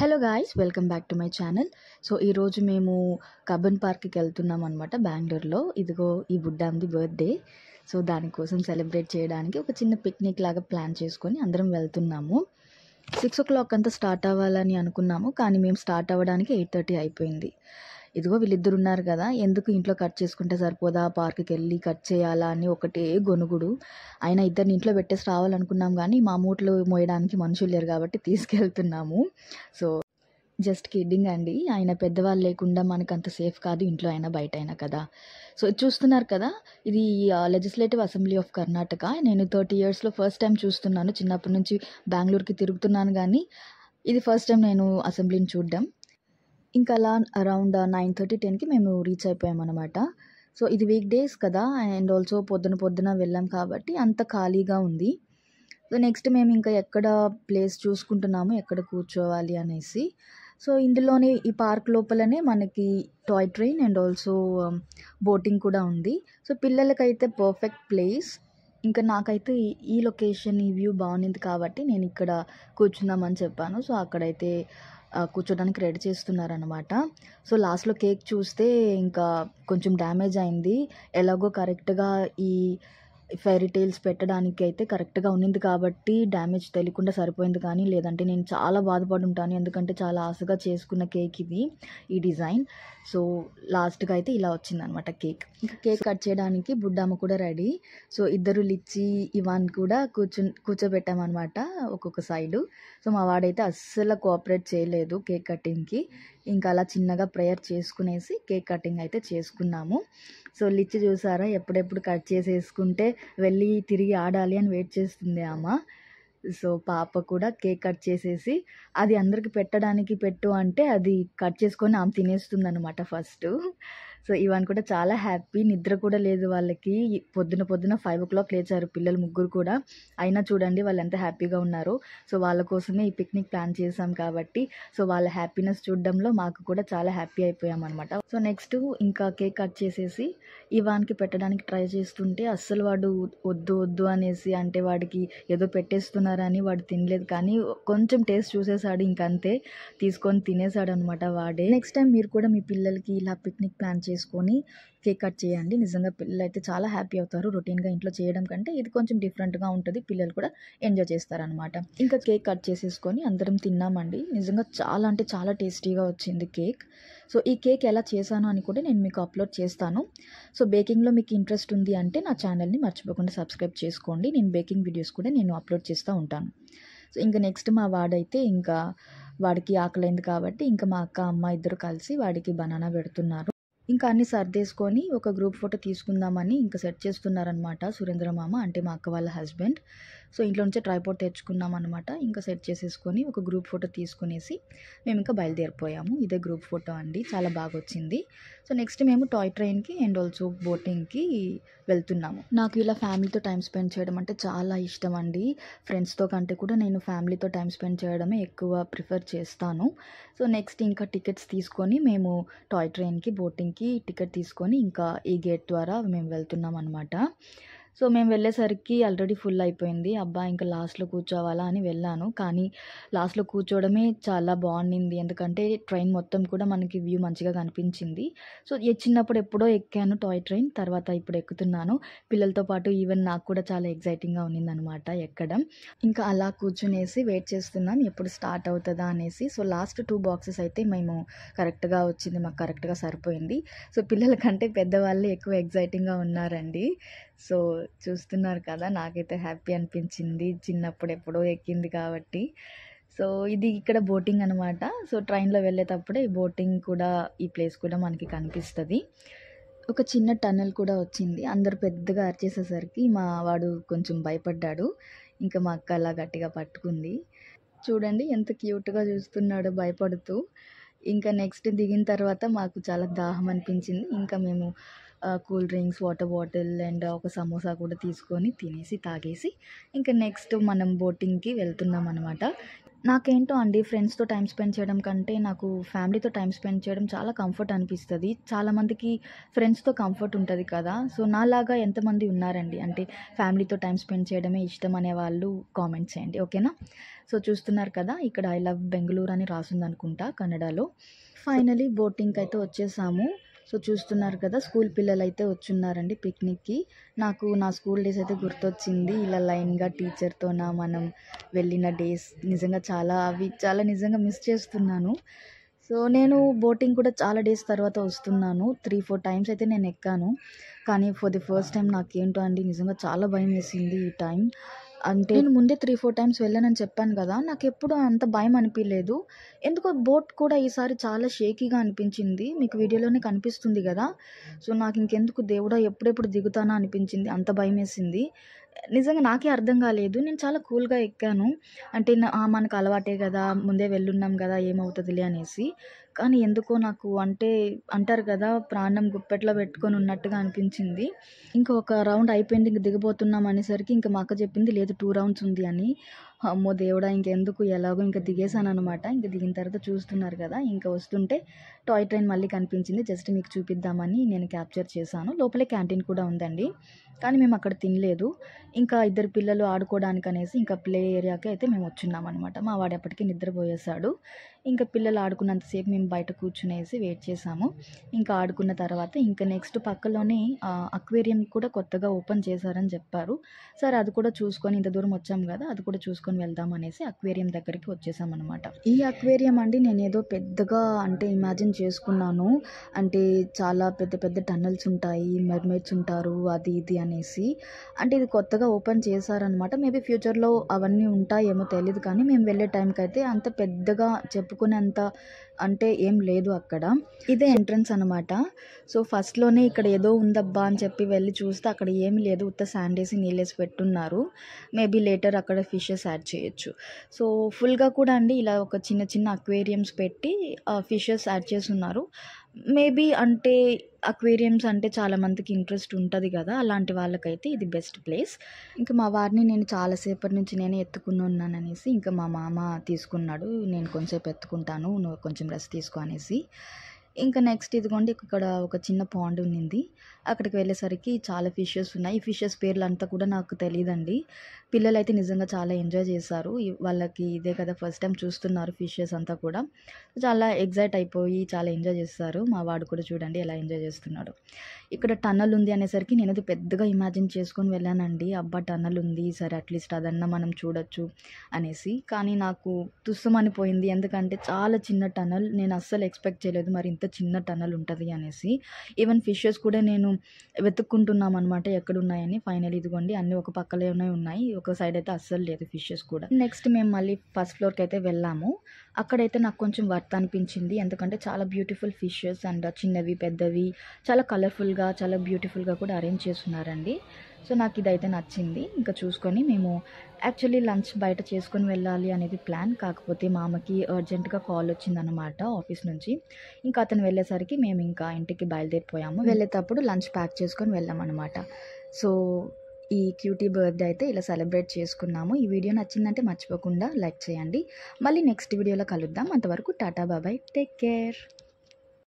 Hello guys, welcome back to my channel. So ఈరోజు మేము కబ్బన్ పార్క్కి వెళ్తున్నాం అనమాట బెంగళూరులో. ఇదిగో ఈ బుడ్డాంది బర్త్డే. సో దానికోసం సెలబ్రేట్ చేయడానికి ఒక చిన్న పిక్నిక్ లాగా ప్లాన్ చేసుకొని అందరం వెళ్తున్నాము. 6 o'clock అంతా స్టార్ట్ అవ్వాలని అనుకున్నాము, కానీ మేము స్టార్ట్ అవ్వడానికి 8:30 అయిపోయింది. ఇదిగో వీళ్ళిద్దరు ఉన్నారు కదా, ఎందుకు ఇంట్లో కట్ చేసుకుంటే సరిపోదా, పార్క్కి వెళ్ళి కట్ చేయాలా అని ఒకటే గొనుగుడు. అయినా ఇద్దరిని ఇంట్లో పెట్టేసి రావాలనుకున్నాం, కానీ మా మూటలు మోయడానికి మనుషులు లేరు కాబట్టి తీసుకెళ్తున్నాము. సో జస్ట్ కిడ్డింగ్ అండి. ఆయన పెద్దవాళ్ళు లేకుండా మనకు అంత సేఫ్ కాదు, ఇంట్లో అయినా బయట అయినా కదా. సో చూస్తున్నారు కదా, ఇది లెజిస్లేటివ్ అసెంబ్లీ ఆఫ్ కర్ణాటక. నేను 30 yearsలో ఫస్ట్ టైం చూస్తున్నాను. చిన్నప్పటి నుంచి బెంగళూరుకి తిరుగుతున్నాను, కానీ ఇది ఫస్ట్ టైం నేను అసెంబ్లీని చూడడం. ఇంకా అలా అరౌండ్ 9:30, 10కి మేము రీచ్ అయిపోయామన్నమాట. సో ఇది వీక్ డేస్ కదా, అండ్ ఆల్సో పొద్దున వెళ్ళాం కాబట్టి అంత ఖాళీగా ఉంది. సో నెక్స్ట్ మేము ఇంకా ఎక్కడ ప్లేస్ చూసుకుంటున్నాము, ఎక్కడ కూర్చోవాలి అనేసి. సో ఇందులోనే ఈ పార్క్ లోపలనే మనకి toy train and also boating కూడా ఉంది. సో పిల్లలకైతే పర్ఫెక్ట్ ప్లేస్. ఇంకా నాకైతే ఈ లొకేషన్, ఈ వ్యూ బాగుంది కాబట్టి నేను ఇక్కడ కూర్చుందామని చెప్పాను. సో అక్కడైతే కూర్చోడానికి రెడీ చేస్తున్నారనమాట. సో లాస్ట్లో కేక్ చూస్తే ఇంకా కొంచెం డ్యామేజ్ అయింది. ఎలాగో కరెక్ట్గా ఈ ఫెయిరీ టైల్స్ పెట్టడానికి అయితే కరెక్ట్గా ఉన్నింది కాబట్టి డ్యామేజ్ తెలియకుండా సరిపోయింది, కానీ లేదంటే నేను చాలా బాధపడి ఉంటాను. ఎందుకంటే చాలా ఆశగా చేసుకున్న కేక్ ఇది, ఈ డిజైన్. సో లాస్ట్గా అయితే ఇలా వచ్చిందనమాట కేక్. ఇంకా కేక్ కట్ చేయడానికి బుడ్డమ్మ కూడా రెడీ. సో ఇద్దరు లిచ్చి, ఇవాన్ కూడా కూర్చోబెట్టామన్నమాట ఒక్కొక్క సైడు. సో మా వాడైతే అస్సలు కోఆపరేట్ చేయలేదు కేక్ కటింగ్కి. ఇంకా అలా చిన్నగా ప్రేయర్ చేసుకునేసి కేక్ కటింగ్ అయితే చేసుకున్నాము. సో లిచ్చి చూసారా, ఎప్పుడెప్పుడు కట్ చేసేసుకుంటే వెళ్ళి తిరిగి ఆడాలి అని వెయిట్ చేస్తుంది అమ్మ. సో పాప కూడా కేక్ కట్ చేసేసి అది అందరికి పెట్టడానికి పెట్టు అంటే అది కట్ చేసుకొని ఆమె తినేస్తుంది అనమాట ఫస్ట్. సో ఇవన్నీ కూడా చాలా హ్యాపీ. నిద్ర కూడా లేదు వాళ్ళకి. పొద్దున 5 o'clock లేచారు పిల్లలు ముగ్గురు కూడా. అయినా చూడండి వాళ్ళు ఎంత హ్యాపీగా ఉన్నారు. సో వాళ్ళ కోసమే ఈ పిక్నిక్ ప్లాన్ చేసాం కాబట్టి సో వాళ్ళ హ్యాపీనెస్ చూడడంలో మాకు కూడా చాలా హ్యాపీ అయిపోయాం అనమాట. సో నెక్స్ట్ ఇంకా కేక్ కట్ చేసేసి ఇవాన్కి పెట్టడానికి ట్రై చేస్తుంటే అస్సలు వాడు వద్దు అనేసి, అంటే వాడికి ఏదో పెట్టేస్తున్నారని వాడు తినలేదు, కానీ కొంచెం టేస్ట్ చూసేసాడు, ఇంకంతే తీసుకొని తినేసాడు అనమాట వాడే. నెక్స్ట్ టైం మీరు కూడా మీ పిల్లలకి ఇలా పిక్నిక్ ప్లాన్ చేసుకొని కేక్ కట్ చేయండి. నిజంగా పిల్లలు అయితే చాలా హ్యాపీ అవుతారు. రొటీన్గా ఇంట్లో చేయడం కంటే ఇది కొంచెం డిఫరెంట్గా ఉంటుంది, పిల్లలు కూడా ఎంజాయ్ చేస్తారనమాట. ఇంకా కేక్ కట్ చేసేసుకొని అందరం తిన్నామండి. నిజంగా చాలా అంటే చాలా టేస్టీగా వచ్చింది కేక్. సో ఈ కేక్ ఎలా చేశాను అని కూడా నేను మీకు అప్లోడ్ చేస్తాను. సో బేకింగ్లో మీకు ఇంట్రెస్ట్ ఉంది అంటే నా ఛానల్ని మర్చిపోకుండా సబ్స్క్రైబ్ చేసుకోండి. నేను బేకింగ్ వీడియోస్ కూడా నేను అప్లోడ్ చేస్తూ ఉంటాను. సో ఇంకా నెక్స్ట్ మా వాడైతే ఇంకా వాడికి ఆకలైంది కాబట్టి ఇంకా మా అక్క, అమ్మ ఇద్దరు కలిసి వాడికి బనానా పెడుతున్నారు. ఇంకా అన్ని సర్దేసుకొని ఒక గ్రూప్ ఫోటో తీసుకుందామని ఇంకా సెట్ చేస్తున్నారనమాట సురేంద్ర మామ, అంటే మా అక్క వాళ్ళ హస్బెండ్. సో ఇంట్లో నుంచే ట్రైపాడ్ తెచ్చుకున్నాం అనమాట. ఇంకా సెట్ చేసేసుకొని ఒక గ్రూప్ ఫోటో తీసుకునేసి మేము ఇంకా బయలుదేరిపోయాము. ఇదే గ్రూప్ ఫోటో అండి, చాలా బాగా వచ్చింది. సో నెక్స్ట్ మేము టాయ్ ట్రైన్కి అండ్ ఆల్సో బోటింగ్కి వెళ్తున్నాము. నాకు ఇలా ఫ్యామిలీతో టైం స్పెండ్ చేయడం అంటే చాలా ఇష్టం అండి. ఫ్రెండ్స్తో కంటే కూడా నేను ఫ్యామిలీతో టైం స్పెండ్ చేయడమే ఎక్కువ ప్రిఫర్ చేస్తాను. సో నెక్స్ట్ ఇంకా టికెట్స్ తీసుకొని మేము టాయ్ ట్రైన్కి, బోటింగ్కి టికెట్ తీసుకొని ఇంకా ఈ గేట్ ద్వారా మేము వెళ్తున్నాం అనమాట. సో మేము వెళ్ళేసరికి ఆల్రెడీ ఫుల్ అయిపోయింది. అబ్బా ఇంకా లాస్ట్లో కూర్చోవాలా అని వెళ్ళాను, కానీ లాస్ట్లో కూర్చోవడమే చాలా బాగుండింది. ఎందుకంటే ట్రైన్ మొత్తం కూడా మనకి వ్యూ మంచిగా కనిపించింది. సో చిన్నప్పుడు ఎప్పుడో ఎక్కాను టాయ్ ట్రైన్, తర్వాత ఇప్పుడు ఎక్కుతున్నాను పిల్లలతో పాటు. ఈవెన్ నాకు కూడా చాలా ఎగ్జైటింగ్గా ఉన్నిందనమాట ఎక్కడం. ఇంకా అలా కూర్చునేసి వెయిట్ చేస్తున్నాం ఎప్పుడు స్టార్ట్ అవుతుందా అనేసి. సో లాస్ట్ 2 boxes అయితే మేము కరెక్ట్గా వచ్చింది, మాకు కరెక్ట్గా సరిపోయింది. సో పిల్లల కంటే పెద్దవాళ్ళే ఎక్కువ ఎగ్జైటింగ్గా ఉన్నారండి. సో చూస్తున్నారు కదా, నాకైతే హ్యాపీ అనిపించింది, చిన్నప్పుడు ఎప్పుడో ఎక్కింది కాబట్టి. సో ఇది ఇక్కడ బోటింగ్ అనమాట. సో ట్రైన్లో వెళ్ళేటప్పుడే ఈ బోటింగ్ కూడా, ఈ ప్లేస్ కూడా మనకి కనిపిస్తుంది. ఒక చిన్న టన్నెల్ కూడా వచ్చింది. అందరు పెద్దగా అరిచేసేసరికి మా వాడు కొంచెం భయపడ్డాడు. ఇంకా మా అక్క అలా గట్టిగా పట్టుకుంది. చూడండి ఎంత క్యూట్గా చూస్తున్నాడో భయపడుతూ. ఇంకా నెక్స్ట్ దిగిన తర్వాత మాకు చాలా దాహం అనిపించింది. ఇంకా మేము cool drinks, water bottle and ఒక సమోసా కూడా తీసుకొని తినేసి తాగేసి ఇంకా నెక్స్ట్ మనం బోటింగ్కి వెళ్తున్నాం అనమాట. నాకేంటో అండి ఫ్రెండ్స్‌తో టైమ్ స్పెండ్ చేయడం కంటే నాకు ఫ్యామిలీతో టైమ్ స్పెండ్ చేయడం చాలా కంఫర్ట్ అనిపిస్తది. చాలామందికి ఫ్రెండ్స్‌తో కంఫర్ట్ ఉంటది కదా! సో, నాలాగా ఎంతమంది ఉన్నారండి? అంటే ఫ్యామిలీతో టైమ్ స్పెండ్ చేయడమే ఇష్టం అనేవాళ్ళు కామెంట్ చేయండి. ఓకేనా? సో, చూస్తున్నారు కదా! ఇక్కడ ఐ లవ్ బెంగుళూరు అని రాసుందనుకుంటా కన్నడలో. ఫైనల్లీ బోటింగ్‌కైతే వచ్చేసాము. సో, చూస్తున్నారు కదా! స్కూల్ పిల్లలైతే వచ్చున్నారండి పిక్నిక్‌కి. నాకు నా స్కూల్ డేస్ అయితే గుర్తొచ్చింది. ఇలా లైన్‌గా టీచర్‌తోన మనం వెళ్ళిన డేస్ నిజంగా చాలా నిజంగా మిస్ చేస్తున్నాను. సో, నేను బోటింగ్ కూడా చాలా డేస్ తర్వాత వస్తున్నాను. 3, 4 టైమ్స్ అయితే నేను ఎక్కాను. కానీ ఫర్ ది ఫస్ట్ టైమ్ నాకేంటో అండి నిజంగా చాలా భయమేసింది ఈ టైం. అంటే నేను ముందే 3, 4 టైమ్స్ వెళ్ళానని చెప్పాను గదా! నాకెప్పుడు అంత భయం అనిపియలేదు. ఎందుకో బోట్ కూడా ఈసారి చాలా షేకీగా అనిపించింది. మీకు వీడియోలోనే కనిపిస్తుంది గదా! సో, నాకింకెందుకు దేవుడా ఎప్పుడెప్పుడు దిగుతానా అనిపించింది. అంత భయమేసింది. నిజంగా నాకే అర్థం గాలేదు. నేను చాలా కూల్‌గా ఎక్కాను. అంటే మనకు అలవాటే గదా! ముందే వెళ్ళున్నాం గదా! ఏమవుతదిలే అనేసి. కానీ ఎందుకో నాకు అంటే అంటారు గదా! ప్రాణం గుప్పెట్లో పెట్టుకొని ఉన్నట్టుగా అనిపించింది. ఇంకా ఒక రౌండ్ అయిపోయింది. ఇంక దిగబోతున్నాం అనేసరికి ఇంక మా అక్క చెప్పింది లేదు 2 రౌండ్స్ ఉంది అని. అమ్మో దేవుడా! ఇంకెందుకు ఎలాగో ఇంక దిగేసాననమాట. ఇంక దిగిన తర్వాత చూస్తున్నారు గదా! ఇంక వస్తుంటే టాయ్ ట్రైన్ మళ్ళీ కనిపించింది. జస్ట్ మీకు చూపిద్దామని నేను క్యాప్చర్ చేశాను. లోపలే క్యాంటీన్ కూడా ఉందండి. కానీ మేము అక్కడ తినలేదు. ఇంకా ఇద్దరు పిల్లలు ఆడుకోవడానికనేసి ఇంకా ప్లే ఏరియాకి అయితే మేము వచ్చున్నామనమాట. మా వాడు అప్పటికి నిద్రపోయేసాడు. ఇంకా పిల్లలు ఆడుకున్నంత సేపు మేము బయట కూర్చునేసి వెయిట్ చేసాము. ఇంకా ఆడుకున్న తర్వాత ఇంకా నెక్స్ట్ పక్కలోనే అక్వేరియం కూడా కొత్తగా ఓపెన్ చేశారని చెప్పారు. సరే అది కూడా చూసుకొని ఇంత దూరం వచ్చాం గదా! అది కూడా చూసుకొని వెళ్దాం అనేసి అక్వేరియం దగ్గరికి వచ్చేసామనమాట. ఈ అక్వేరియం అండి నేనేదో పెద్దగా అంటే ఇమాజిన్ చేసుకున్నాను. అంటే చాలా పెద్ద పెద్ద టన్నెల్స్ ఉంటాయి. మెర్‌మైడ్స్ ఉంటారు. అది ఇది అనేసి. అంటే ఇది కొత్తగా ఓపెన్ చేశారనమాట. మేబీ ఫ్యూచర్‌లో అవన్నీ ఉంటాయేమో తెలీదు కానీ మేము వెళ్ళే టైంకయితే అంత పెద్దగా చెప్పుకునేంత అంటే ఏం లేదు అక్కడ. ఇదే ఎంట్రన్స్ అనమాట. సో, ఫస్ట్‌లోనే ఇక్కడ ఏదో ఉందబ్బా అని చెప్పి వెళ్లి చూస్తే అక్కడ ఏమి లేదు. ఉత్త శాండేసి నీళ్ళేసి పెట్టున్నారు. మేబీ లేటర్ అక్కడ ఫిషెస్ యాడ్ చేయొచ్చు. సో, ఫుల్‌గా కూడా అండి ఇలా ఒక చిన్న చిన్న అక్వేరియంస్ పెట్టి ఫిషెస్ యాడ్ చేసున్నారు. మేబీ అంటే అక్వేరియంస్ అంటే చాలా మందికి ఇంట్రెస్ట్ ఉంటది గదా! అలాంటి వాళ్ళకైతే ఇది బెస్ట్ ప్లేస్. ఇంక మా వారిని నేను చాలా సేపటి నుంచి నేనే ఎత్తుకునున్నాననేసి ఇంక మా మామ తీసుకున్నాడు. నేను కొంసేపు ఎత్తుకుంటాను. నువ్వు కొంచెం రెస్ట్ తీసుకో అనేసి. ఇంకా నెక్స్ట్ ఇదిగోండి ఇక్కడ ఒక చిన్న పాండ్ ఉన్నింది. అక్కడికి వెళ్ళేసరికి చాలా ఫిషెస్ ఉన్నాయి. ఈ ఫిషెస్ పేర్లంతా కూడా నాకు తెలీదండి. పిల్లలైతే నిజంగా చాలా ఎంజాయ్ చేశారు. వాళ్ళకి ఇదే కదా ఫస్ట్ టైమ్ చూస్తున్నారు ఫిషెస్ అంతా కూడా. చాలా ఎక్సైట్ అయిపోయి చాలా ఎంజాయ్ చేస్తారు. మా వాడు కూడా చూడండి ఎలా ఎంజాయ్ చేస్తున్నాడో. ఇక్కడ టన్నెల్ ఉంది అనేసరికి నేనది పెద్దగా ఇమాజిన్ చేసుకొని వెళ్ళానండి. అబ్బా! టన్నెల్ ఉంది. సరే అట్‌లీస్ట్ అదన్నా మనం చూడొచ్చు అనేసి. కానీ నాకు తుస్సుమనిపోయింది. ఎందుకంటే చాలా చిన్న టన్నెల్. నేను అస్సలు ఎక్స్‌పెక్ట్ చేయలేదు మరి ఇంత చిన్న టన్నెల్ ఉంటది అనేసి. ఈవెన్ ఫిషెస్ కూడా నేను వెతుక్కుంటున్నామనమాట ఎక్కడున్నాయని. ఫైనల్లీ ఇదిగోండి అన్నీ ఒక పక్కలోనే ఉన్నాయి. ఒక సైడ్ అయితే అస్సలు లేదు ఫిషెస్ కూడా. నెక్స్ట్ మేము మళ్ళీ ఫస్ట్ ఫ్లోర్‌కైతే వెళ్ళాము. అక్కడైతే నాకు కొంచెం వర్త్ అనిపించింది. ఎందుకంటే చాలా బ్యూటిఫుల్ ఫిషెస్ అండ్ చిన్నవి, పెద్దవి చాలా కలర్‌ఫుల్‌గా, చాలా బ్యూటిఫుల్‌గా కూడా అరేంజ్ చేసున్నారండి. సో, నాకిదైతే నచ్చింది. ఇంకా చూసుకొని మేము యాక్చువల్లీ లంచ్ బయట చేసుకొని వెళ్ళాలి అనేది ప్లాన్. కాకపోతే మా అమ్మకి అర్జెంట్‌గా కాల్ వచ్చిందనమాట ఆఫీస్ నుంచి. ఇంకా అతను వెళ్ళేసరికి మేము ఇంకా ఇంటికి బయలుదేరిపోయాము. వెళ్ళేటప్పుడు లంచ్ ప్యాక్ చేసుకొని వెళ్ళామనమాట. సో, ఈ క్యూటీ బర్త్‌డే అయితే ఇలా సెలబ్రేట్ చేసుకున్నాము. ఈ వీడియో నచ్చిందంటే మర్చిపోకుండా లైక్ చేయండి. మళ్ళీ నెక్స్ట్ వీడియోలో కలుద్దాం. అంతవరకు టాటా బాయ్ బాయ్. Take care.